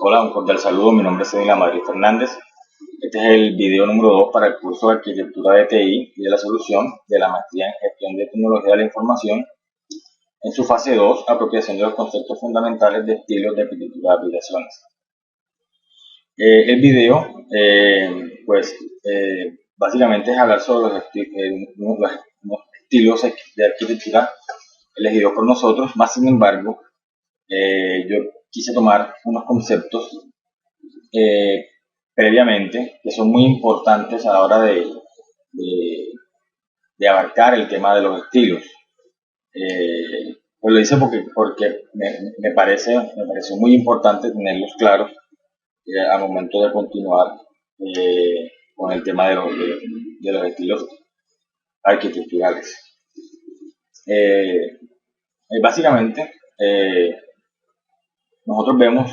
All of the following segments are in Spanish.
Hola, un cordial saludo. Mi nombre es Edila Madrid Fernández. Este es el video número 2 para el curso de Arquitectura de TI y de la Solución de la Maestría en Gestión de Tecnología de la Información en su fase 2, apropiación de los conceptos fundamentales de estilos de arquitectura de aplicaciones. El video, básicamente es hablar sobre los estilos de arquitectura elegidos por nosotros, más sin embargo, yo quise tomar unos conceptos eh, previamente que son muy importantes a la hora de, de abarcar el tema de los estilos. Pues lo hice porque me pareció muy importante tenerlos claros al momento de continuar con el tema de los estilos arquitecturales. Básicamente, nosotros vemos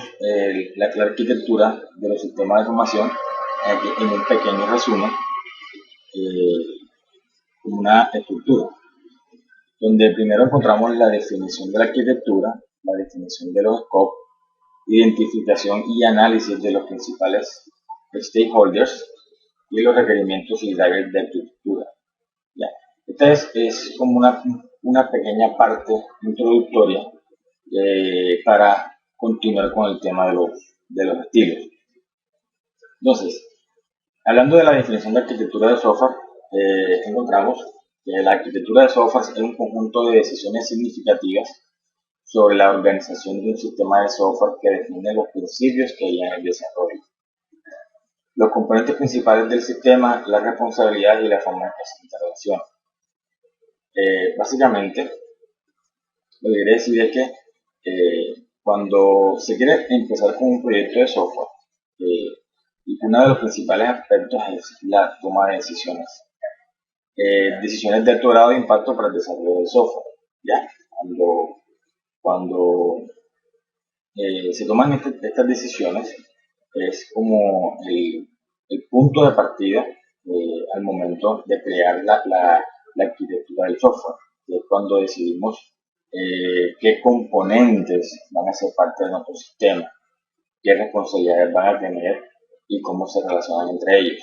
la arquitectura de los sistemas de información aquí en un pequeño resumen, como una estructura, donde primero encontramos la definición de la arquitectura, la definición de los scopes, identificación y análisis de los principales stakeholders y los requerimientos y drivers de arquitectura. Ya. Esta es como una pequeña parte introductoria para continuar con el tema de los estilos. Entonces, hablando de la definición de arquitectura de software, encontramos que la arquitectura de software es un conjunto de decisiones significativas sobre la organización de un sistema de software que define los principios que guían el desarrollo, los componentes principales del sistema, las responsabilidades y la forma en que se interrelacionan. Básicamente, lo que quiere decir es que cuando se quiere empezar con un proyecto de software, y uno de los principales aspectos es la toma de decisiones. Decisiones de alto grado de impacto para el desarrollo del software. Ya, cuando se toman estas decisiones, es como el punto de partida al momento de crear la arquitectura del software, que es cuando decidimos qué componentes van a ser parte de nuestro sistema, qué responsabilidades van a tener y cómo se relacionan entre ellos.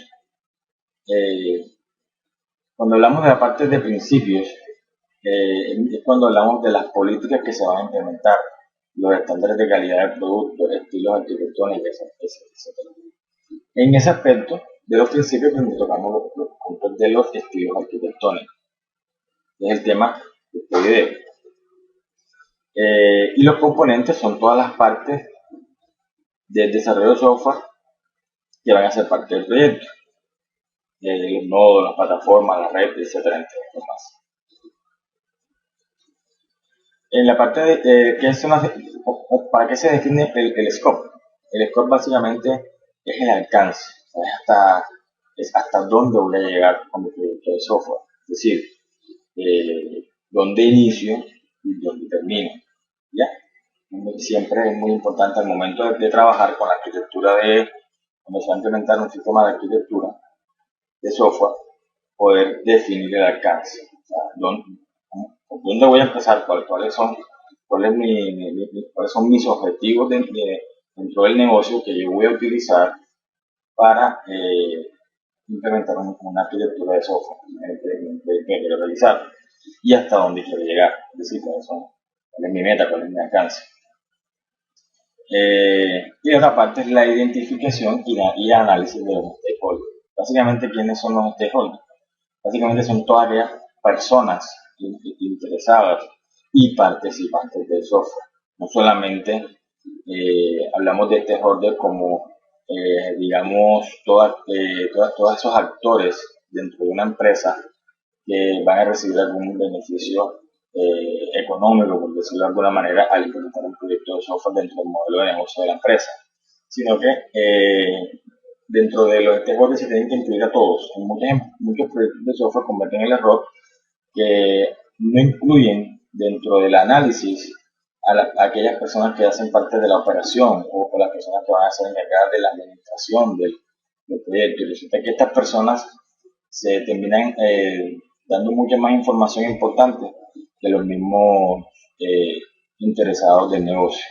Cuando hablamos de la parte de principios, es cuando hablamos de las políticas que se van a implementar, los estándares de calidad del producto, estilos arquitectónicos, etc. En ese aspecto de los principios, pues, tocamos los puntos de los estilos arquitectónicos, que es el tema de este video. Y los componentes son todas las partes del desarrollo de software que van a ser parte del proyecto, los nodos, las plataformas, la red, etcétera, entre otros más. En la parte de ¿para qué se define el scope? El scope básicamente es el alcance, es hasta dónde voy a llegar con mi proyecto de software, es decir, dónde inicio y dónde termino. ¿Ya? Siempre es muy importante al momento de trabajar con la arquitectura cuando se va a implementar un sistema de arquitectura de software, poder definir el alcance. O sea, ¿dónde voy a empezar? ¿Cuáles son mis objetivos dentro del negocio que yo voy a utilizar para implementar una arquitectura de software que quiero realizar? Y hasta dónde quiero llegar, es decir, cuál es mi meta, cuál es mi alcance. Y otra parte es la identificación y análisis de los stakeholders. Básicamente, ¿quiénes son los stakeholders? Básicamente son todas aquellas personas interesadas y participantes del software. No solamente hablamos de stakeholders como, digamos, todos esos actores dentro de una empresa que van a recibir algún beneficio económico, por decirlo de alguna manera, al implementar un proyecto de software dentro del modelo de negocio de la empresa, sino que dentro de los stakeholders se tienen que incluir a todos. Muchos proyectos de software cometen el error que no incluyen dentro del análisis a aquellas personas que hacen parte de la operación o las personas que van a ser encargadas de la administración del proyecto. Y resulta que estas personas se terminan dando mucha más información importante que los mismos interesados del negocio.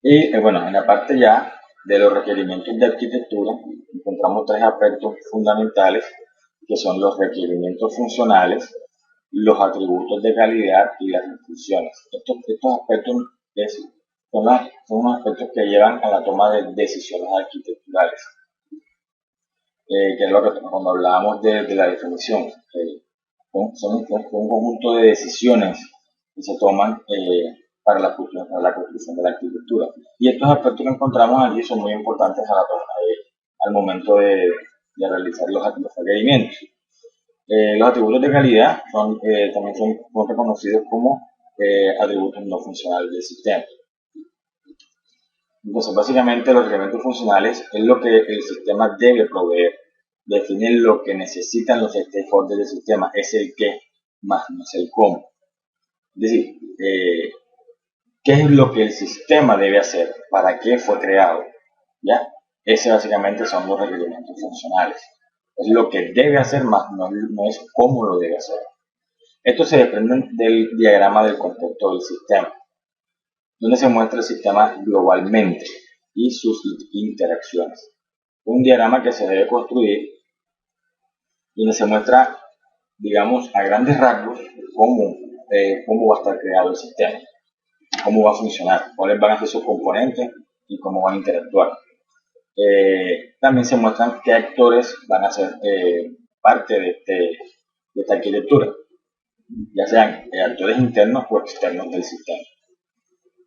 Y bueno, en la parte ya de los requerimientos de arquitectura, encontramos tres aspectos fundamentales que son los requerimientos funcionales, los atributos de calidad y las restricciones. Estos aspectos son los aspectos que llevan a la toma de decisiones arquitecturales, que es lo que cuando hablábamos de la definición. Son un conjunto de decisiones que se toman para la construcción de la arquitectura. Y estos aspectos que encontramos allí son muy importantes al momento de realizar los requerimientos. Los atributos de calidad también son reconocidos como atributos no funcionales del sistema. Entonces, básicamente, los requerimientos funcionales es lo que el sistema debe proveer, definen lo que necesitan los stakeholders del sistema, es el qué, más no es el cómo. Es decir, qué es lo que el sistema debe hacer, para qué fue creado, ¿ya? Ese básicamente son los requerimientos funcionales. Es lo que debe hacer, más no es cómo lo debe hacer. Estos se desprenden del diagrama del contexto del sistema, donde se muestra el sistema globalmente y sus interacciones. Un diagrama que se debe construir donde se muestra, digamos, a grandes rasgos cómo va a estar creado el sistema, cómo va a funcionar, cuáles van a ser sus componentes y cómo van a interactuar. También se muestran qué actores van a ser parte de esta arquitectura, ya sean actores internos o externos del sistema.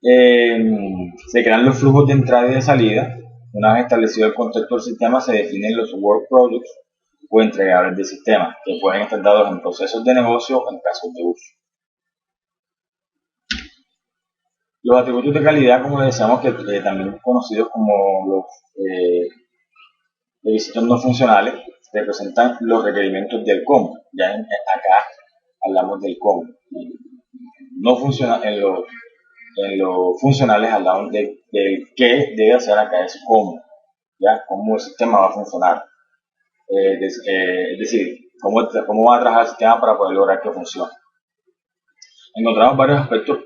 Se crean los flujos de entrada y de salida. Una vez establecido el contexto del sistema, se definen los work products o entregables del sistema, que pueden estar dados en procesos de negocio o en casos de uso. Los atributos de calidad, como decíamos, que también conocidos como los requisitos no funcionales, representan los requerimientos del cómo. Ya acá hablamos del cómo. No funciona en los funcionales hablamos de qué debe hacer acá es cómo, ¿ya? Cómo el sistema va a funcionar. Es decir, cómo va a trabajar el sistema para poder lograr que funcione. Encontramos varios aspectos,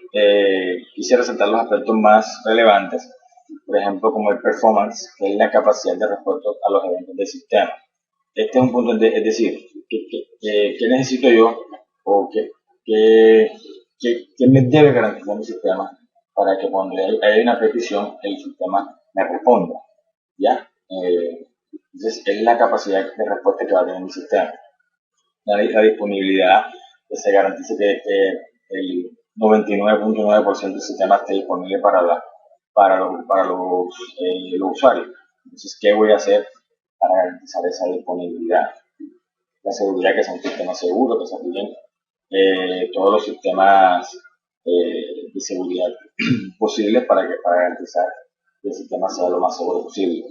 quise resaltar los aspectos más relevantes, por ejemplo, como el performance, que es la capacidad de respuesta a los eventos del sistema. Este es un punto, es decir, ¿qué necesito yo o qué me debe garantizar mi sistema para que cuando haya una petición el sistema me responda? ¿Ya? Entonces, es la capacidad de respuesta que va a tener mi sistema. La disponibilidad, que se garantice que el 99.9% del sistema esté disponible para los usuarios. Entonces, ¿qué voy a hacer para garantizar esa disponibilidad? La seguridad, que sea un sistema seguro, que se apliquen todos los sistemas de seguridad posibles para garantizar que el sistema sea lo más seguro posible.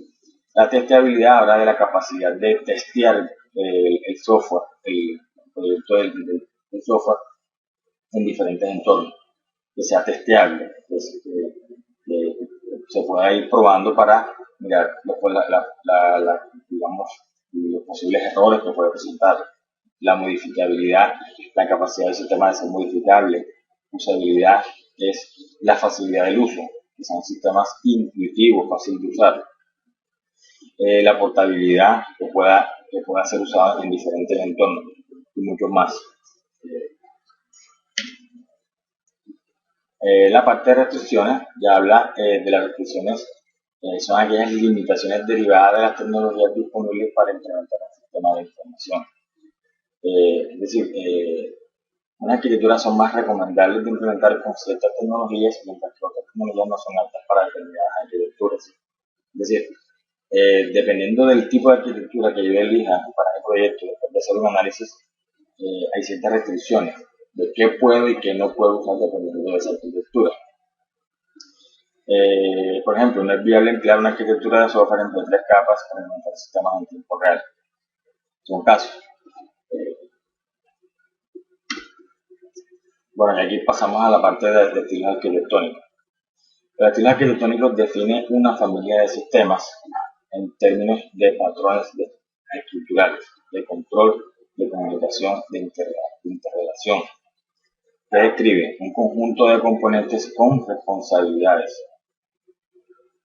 La testeabilidad habla de la capacidad de testear el software, el proyecto del software en diferentes entornos, que sea testeable, que se pueda ir probando para mirar después digamos, los posibles errores que puede presentar. La modificabilidad, la capacidad del sistema de ser modificable. Usabilidad es la facilidad del uso, que sean sistemas intuitivos, fáciles de usar. La portabilidad, que pueda ser usada en diferentes entornos y muchos más. La parte de restricciones ya habla de las restricciones, son aquellas limitaciones derivadas de las tecnologías disponibles para implementar un sistema de información. Es decir, unas arquitecturas son más recomendables de implementar con ciertas tecnologías, mientras que otras tecnologías no son aptas para determinadas arquitecturas. Es decir, dependiendo del tipo de arquitectura que yo elija para el proyecto, después de hacer un análisis, hay ciertas restricciones de qué puedo y qué no puedo usar dependiendo de esa arquitectura. Por ejemplo, no es viable emplear una arquitectura de software entre 3 capas para implementar sistemas en tiempo real. Son casos. Bueno, y aquí pasamos a la parte de estilos arquitectónicos. El estilo arquitectónico define una familia de sistemas en términos de patrones estructurales, de control, de comunicación, de interrelación, que describe un conjunto de componentes con responsabilidades.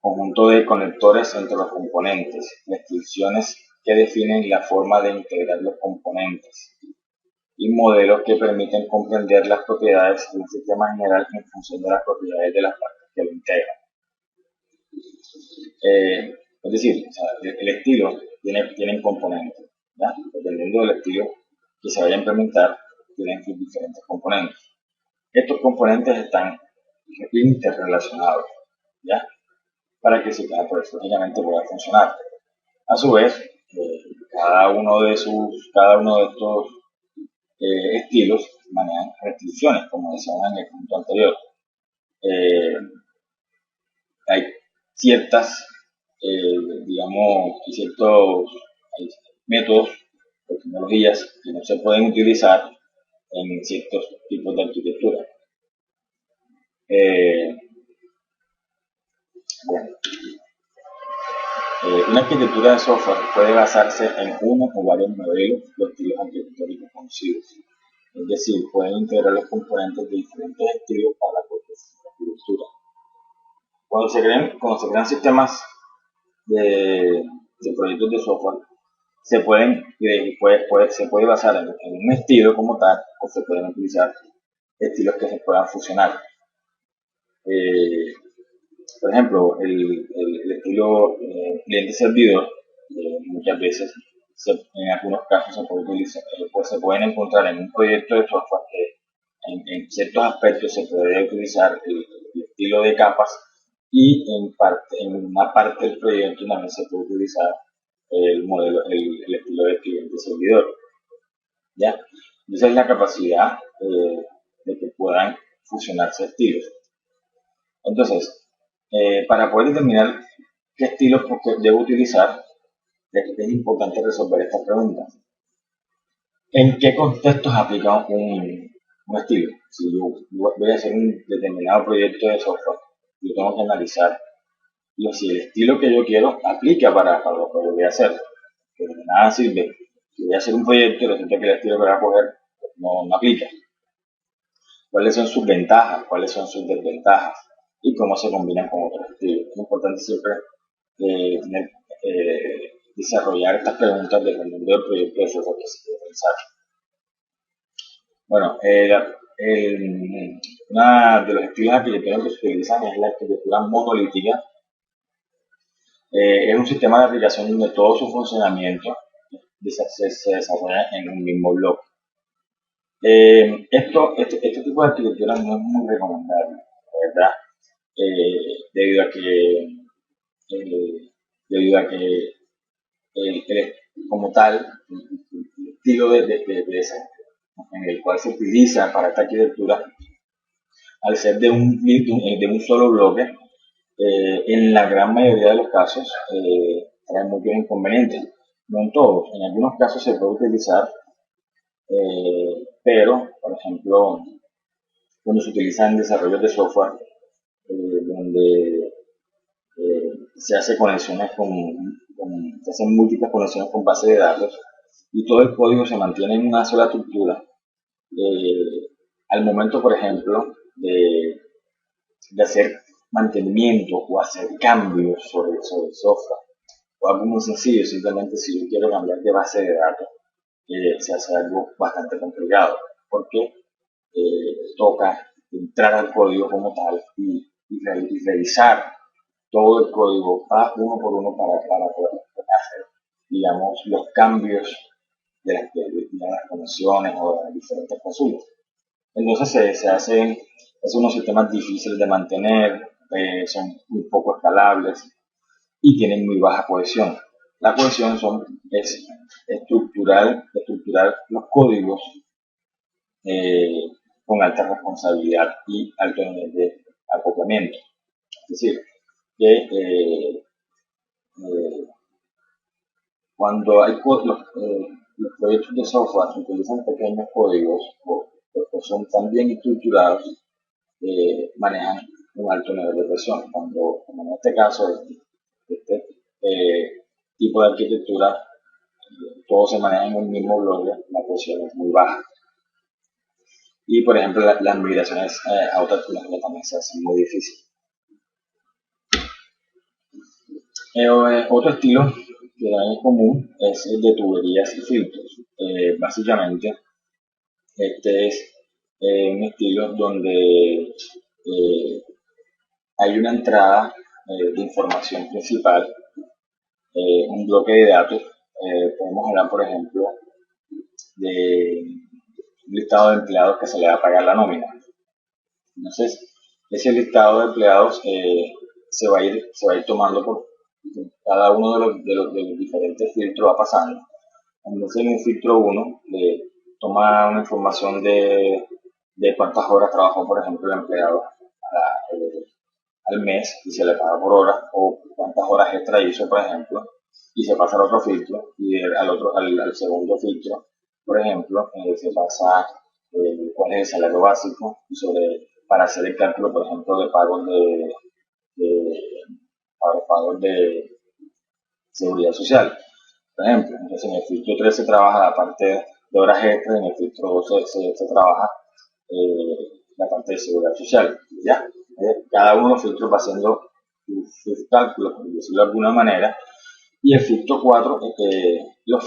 conjunto de conectores entre los componentes, restricciones que definen la forma de integrar los componentes y modelos que permiten comprender las propiedades de un sistema general en función de las propiedades de las partes que lo integran. Es decir, o sea, el estilo tiene componentes, ¿ya? Dependiendo del estilo que se vaya a implementar, tienen sus diferentes componentes. Estos componentes están interrelacionados, ¿ya? Para que pues, lógicamente pueda funcionar. A su vez, cada uno de estos estilos manejan restricciones, como decíamos en el punto anterior. Hay ciertas, hay métodos o tecnologías que no se pueden utilizar en ciertos tipos de arquitectura. Bueno, una arquitectura de software puede basarse en uno o varios modelos de estilos arquitectónicos conocidos. Es decir, pueden integrar los componentes de diferentes estilos para la propia arquitectura. Cuando se crean sistemas de proyectos de software, se puede basar en un estilo como tal, o se pueden utilizar estilos que se puedan fusionar. Por ejemplo, el estilo cliente-servidor, muchas veces, en algunos casos se puede utilizar, pues se pueden encontrar en un proyecto de software que en ciertos aspectos se puede utilizar el estilo de capas y en una parte del proyecto también se puede utilizar el estilo de cliente-servidor. ¿Ya? Esa es la capacidad de que puedan fusionarse estilos. Entonces, para poder determinar qué estilos debo utilizar, es importante resolver estas preguntas. ¿En qué contextos aplica un estilo? Si yo voy a hacer un determinado proyecto de software, yo tengo que analizar si el estilo que yo quiero aplica para lo que yo voy a hacer. Que de nada sirve. Si voy a hacer un proyecto y resulta que el estilo que voy a coger no aplica. ¿Cuáles son sus ventajas? ¿Cuáles son sus desventajas? Y cómo se combinan con otros estilos. Es importante siempre desarrollar estas preguntas dependiendo del proyecto de software que se quiere realizar. Bueno, uno de los estilos arquitectónicos que se utilizan es la arquitectura monolítica. Es un sistema de aplicación donde todo su funcionamiento se desarrolla en un mismo bloque. Este tipo de arquitectura no es muy recomendable, ¿verdad? Debido a que como tal, el estilo en el cual se utiliza para esta arquitectura, al ser de un solo bloque, en la gran mayoría de los casos trae muchos inconvenientes. No en todos, en algunos casos se puede utilizar, pero, por ejemplo, cuando se utilizan desarrollos de software, donde se hace conexiones se hacen múltiples conexiones con bases de datos y todo el código se mantiene en una sola estructura. Al momento, por ejemplo, de hacer mantenimiento o hacer cambios sobre el software, o algo muy sencillo, simplemente si yo quiero cambiar de base de datos, se hace algo bastante complicado, porque toca entrar al código como tal y revisar todo el código uno por uno para poder hacer, digamos, los cambios de las conexiones o de las diferentes consultas. Entonces se hacen unos sistemas difíciles de mantener, son muy poco escalables y tienen muy baja cohesión. La cohesión es estructurar los códigos con alta responsabilidad y alto nivel de acoplamiento. Es decir, que cuando hay los proyectos de software que utilizan pequeños códigos o son tan bien estructurados, manejan un alto nivel de presión. Como en este caso, este tipo de arquitectura, todo se maneja en un mismo bloque, la presión es muy baja. Y, por ejemplo, las migraciones a otras tecnologías también se hacen muy difíciles. Otro estilo que hay en común es el de tuberías y filtros. Básicamente, este es un estilo donde hay una entrada de información principal, un bloque de datos. Podemos hablar, por ejemplo, de un listado de empleados que se le va a pagar la nómina. Entonces, ese listado de empleados se va a ir tomando por cada uno de los diferentes filtros va pasando. Entonces, en el filtro 1 le toma una información de cuántas horas trabajó, por ejemplo, el empleado al mes y se le paga por hora, o cuántas horas extra hizo, por ejemplo, y se pasa al otro filtro, y al segundo filtro, por ejemplo, se pasa cuál es el salario básico, para hacer el cálculo, por ejemplo, de pagos de, pagos de seguridad social, por ejemplo. Entonces, en el filtro 3 se trabaja la parte de horas extras, en el filtro 2 se trabaja la parte de seguridad social, ¿ya? Cada uno de los filtros va haciendo sus cálculos, por decirlo de alguna manera, y el filtro 4,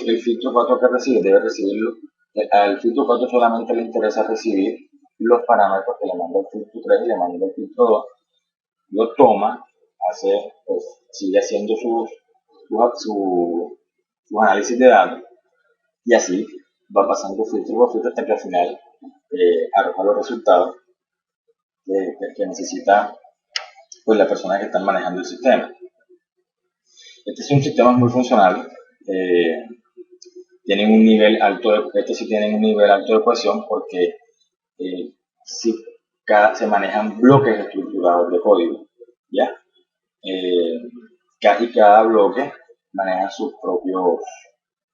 el filtro 4 que recibe, debe recibirlo. Al filtro 4 solamente le interesa recibir los parámetros que le manda el filtro 3 y le manda el filtro 2, lo toma, pues, sigue haciendo su análisis de datos, y así va pasando filtro por filtro hasta que al final arroja los resultados que necesita, pues, la persona que está manejando el sistema. Este es un sistema muy funcional. Tienen un nivel alto estos sí tienen un nivel alto de cohesión porque sí, se manejan bloques estructurados de código, ¿ya? Casi cada bloque maneja sus propios,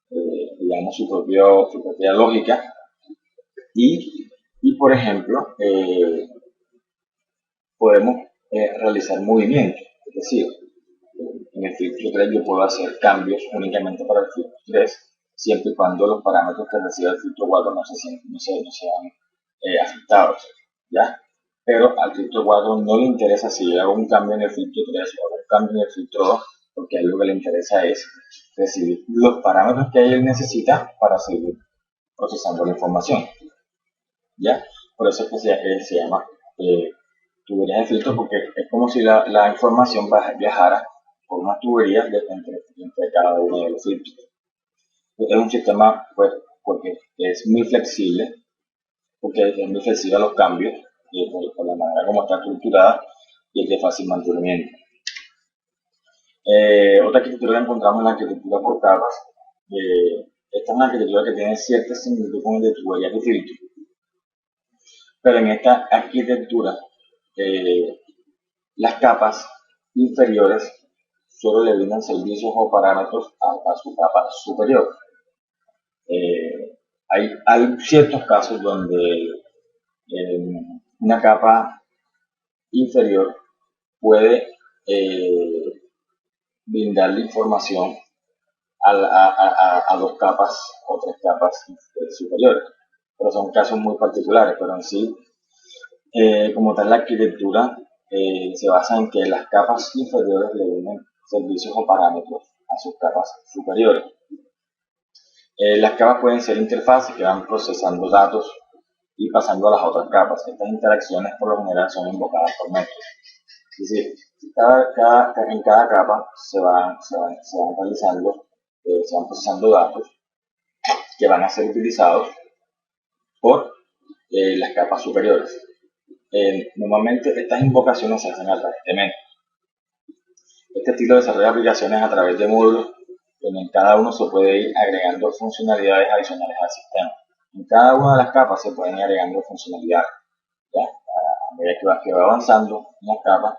digamos, su propia lógica, y por ejemplo, podemos realizar movimientos, es decir, en el filtro 3 yo puedo hacer cambios únicamente para el filtro 3, siempre y cuando los parámetros que recibe el filtro 4 no sean afectados, ¿ya? Pero al filtro 4 no le interesa si yo hago un cambio en el filtro 3 o hago un cambio en el filtro 2, porque a él lo que le interesa es recibir los parámetros que él necesita para seguir procesando la información, ¿ya? Por eso es que se llama tuberías de filtro, porque es como si la información viajara por unas tuberías entre cada uno de los filtros. Es un sistema, pues, porque es muy flexible, porque es muy flexible a los cambios, por la manera como está estructurada, y es de fácil mantenimiento. Otra arquitectura que encontramos es la arquitectura por capas. Esta es una arquitectura que tiene ciertas similitudes con el de tuberías de filtro, pero en esta arquitectura las capas inferiores solo le brindan servicios o parámetros a su capa superior. Hay ciertos casos donde una capa inferior puede brindarle información a dos capas o tres capas superiores, pero son casos muy particulares. Pero en sí, como tal, la arquitectura se basa en que las capas inferiores le brinden servicios o parámetros a sus capas superiores. Las capas pueden ser interfaces que van procesando datos y pasando a las otras capas. Estas interacciones por lo general son invocadas por métodos. Es decir, en cada capa se van realizando, se van procesando datos que van a ser utilizados por las capas superiores. Normalmente estas invocaciones se hacen a través de métodos. Este estilo desarrolla aplicaciones a través de módulos donde en cada uno se puede ir agregando funcionalidades adicionales al sistema. En cada una de las capas se pueden ir agregando funcionalidades, ¿ya? A medida que va avanzando en las capas,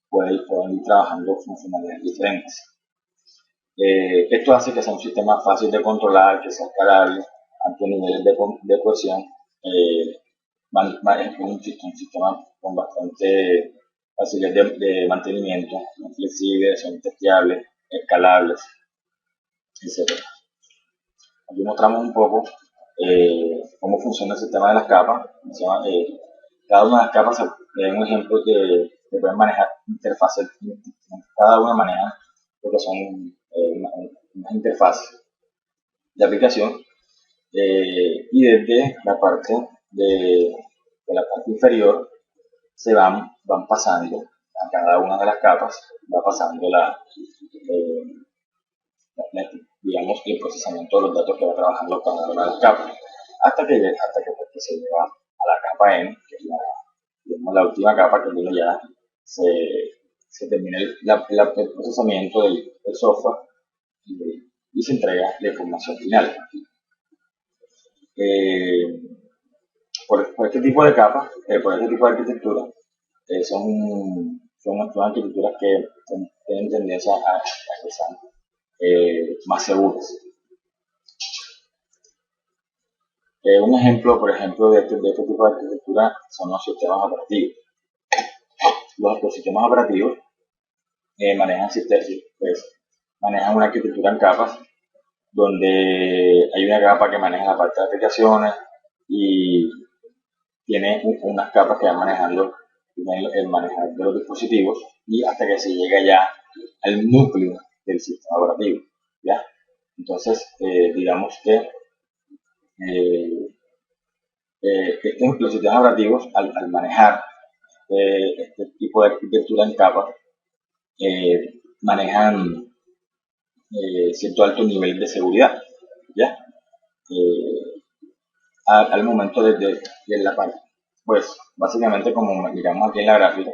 pueden ir trabajando funcionalidades diferentes. Esto hace que sea un sistema fácil de controlar, que sea escalable, altos niveles de cohesión. Es un sistema con bastante facilidad de mantenimiento, muy flexibles, son testeables, escalables, etc. Aquí mostramos un poco cómo funciona el sistema de las capas. Cada una de las capas es un ejemplo que pueden manejar interfaces. Cada una maneja lo que son unas interfaces de aplicación, y desde la parte de la parte inferior van pasando a cada una de las capas, va pasando eh, digamos, el procesamiento de los datos que va trabajando cada una de las capas, hasta que se lleva a la capa N, que es digamos, la última capa, que donde ya se termina el procesamiento del software y se entrega la información final. Por este tipo de capas, por este tipo de arquitectura, son arquitecturas que tienen tendencia a que sean más seguras. Un ejemplo, por ejemplo, de este tipo de arquitectura son los sistemas operativos. Los sistemas operativos manejan una arquitectura en capas, donde hay una capa que maneja la parte de aplicaciones y tiene unas capas que van manejando el manejar de los dispositivos, y hasta que se llega ya al núcleo del sistema operativo, ¿ya? Entonces, digamos que los sistemas operativos, al manejar este tipo de arquitectura en capas, manejan cierto alto nivel de seguridad, ¿ya? Al momento de la parte, pues básicamente, como digamos aquí en la gráfica,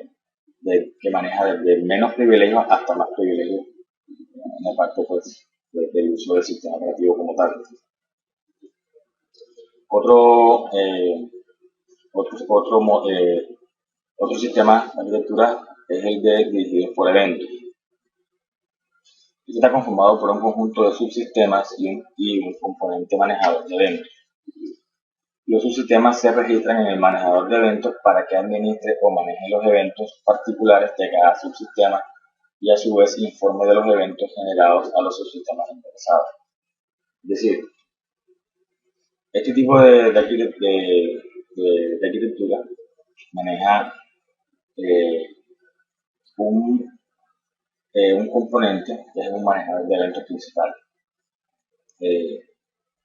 que maneja desde menos privilegios hasta más privilegios en la parte, pues, del uso del sistema operativo como tal. Otro sistema de arquitectura es el de dirigidos por eventos. Este está conformado por un conjunto de subsistemas y un componente manejador de eventos. Los subsistemas se registran en el manejador de eventos para que administre o maneje los eventos particulares de cada subsistema, y a su vez informe de los eventos generados a los subsistemas interesados. Es decir, este tipo de arquitectura maneja un componente que es un manejador de eventos principal.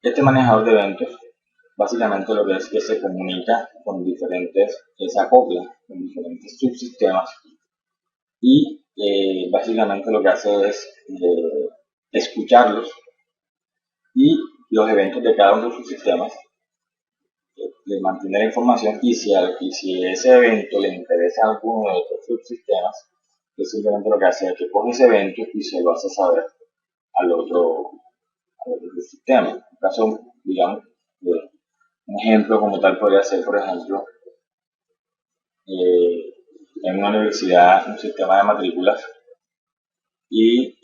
Este manejador de eventos básicamente lo que es que se comunica con se acopla con diferentes subsistemas, y básicamente lo que hace es escucharlos y los eventos de cada uno de sus subsistemas, le mantiene la información, y si ese evento le interesa a alguno de estos subsistemas, pues simplemente lo que hace es que coge ese evento y se lo hace saber al otro subsistema. En un caso, digamos, un ejemplo como tal podría ser, por ejemplo, en una universidad, un sistema de matrículas y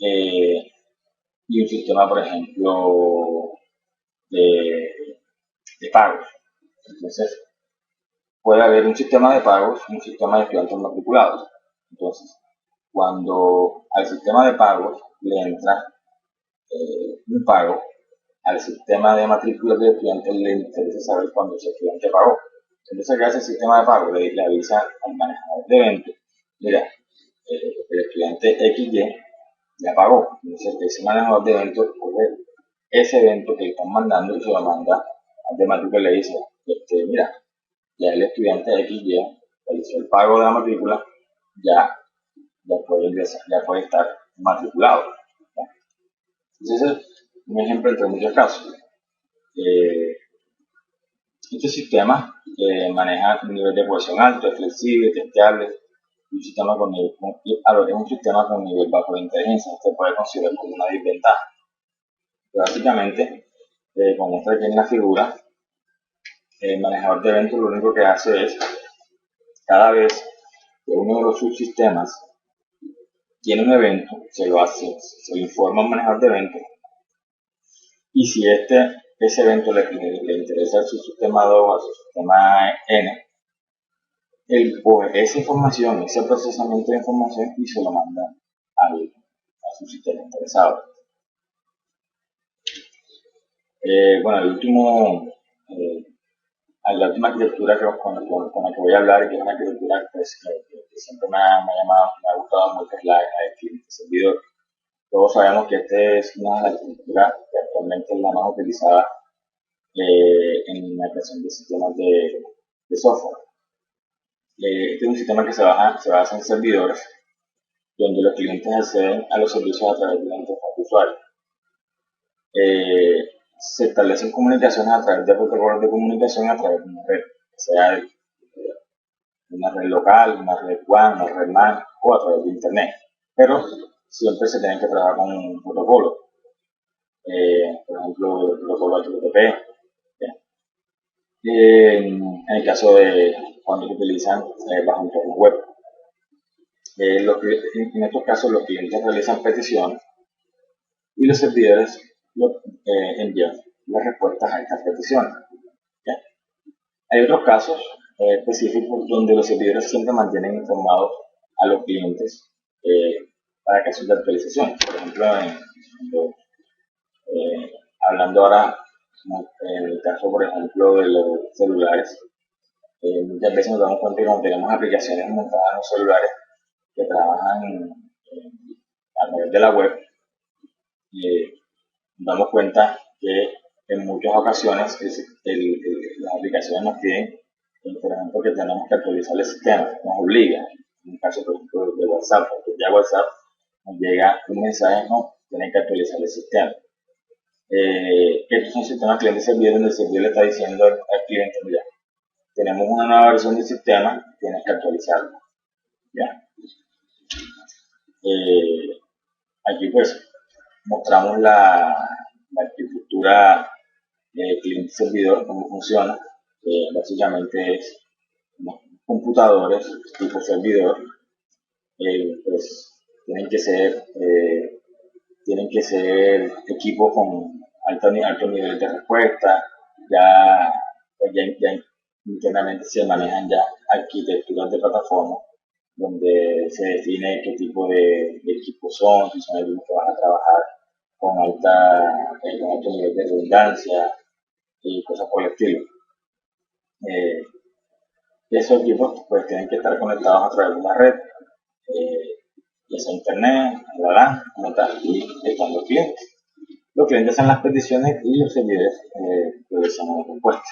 un sistema, por ejemplo, de pagos. Entonces, puede haber un sistema de pagos y un sistema de estudiantes matriculados. Entonces, cuando al sistema de pagos le entra un pago, al sistema de matrículas de estudiantes le interesa saber cuándo ese estudiante pagó. Entonces, ¿qué hace el sistema de pago? Le avisa al manejador de eventos: mira, el estudiante XY ya pagó. Entonces, ese manejador de eventos coge ese evento que le están mandando y se lo manda al de matrícula y le dice: mira, ya el estudiante XY realizó el pago de la matrícula, ya puede ingresar, ya puede estar matriculado, ¿ya? Entonces, es un ejemplo entre muchos casos. Este sistema maneja un nivel de cohesión alto, es flexible, testeable, y es un sistema con nivel bajo de inteligencia. Se puede considerar como una desventaja. Básicamente, como muestra aquí en la figura, el manejador de eventos lo único que hace es, cada vez que uno de los subsistemas tiene un evento, se lo informa al manejador de eventos, y si ese evento le interesa al subsistema 2 o al subsistema N, él coge esa información, ese procesamiento de información, y se lo manda al subsistema interesado. Bueno, la última arquitectura con la que voy a hablar, que es una arquitectura, pues, que siempre me ha gustado mucho, es la de cliente servidor. Todos sabemos que esta es una de las arquitecturas que actualmente es la más utilizada en la creación de sistemas de software. Este es un sistema que se basa en servidores donde los clientes acceden a los servicios a través de la interfaz de usuario. Se establecen comunicaciones a través de protocolos de comunicación a través de una red, sea una red local, una red WAN, una red MAN o a través de Internet. Pero siempre se tiene que trabajar con un protocolo, por ejemplo, el protocolo HTTP. En el caso de cuando se utilizan bajo entorno web. En estos casos los clientes realizan peticiones y los servidores envían las respuestas a estas peticiones. ¿Ya? Hay otros casos específicos donde los servidores siempre mantienen informados a los clientes para casos de actualización. Por ejemplo, hablando ahora en el caso, por ejemplo, de los celulares, muchas veces nos damos cuenta que cuando tenemos aplicaciones montadas en los celulares que trabajan a través de la web, nos damos cuenta que en muchas ocasiones las aplicaciones nos piden, por ejemplo, que tenemos que actualizar el sistema, nos obliga, en un caso, por ejemplo, de WhatsApp, porque ya WhatsApp nos llega un mensaje, no, tienen que actualizar el sistema. Estos son sistemas cliente-servidor donde el servidor le está diciendo al cliente, mira, tenemos una nueva versión del sistema, tienes que actualizarlo. ¿Ya? Aquí pues mostramos la arquitectura cliente-servidor, cómo funciona. Básicamente es computadores tipo servidor, pues tienen que ser equipos con alto nivel de respuesta. Pues ya internamente se manejan ya arquitecturas de plataforma donde se define qué tipo de equipos son, si son equipos que van a trabajar con alto nivel de redundancia y cosas por el estilo. Esos equipos pues tienen que estar conectados a través de una red, ya sea internet, la LAN, como tal, y están los clientes. Los clientes hacen las peticiones y los servidores realizan la respuesta.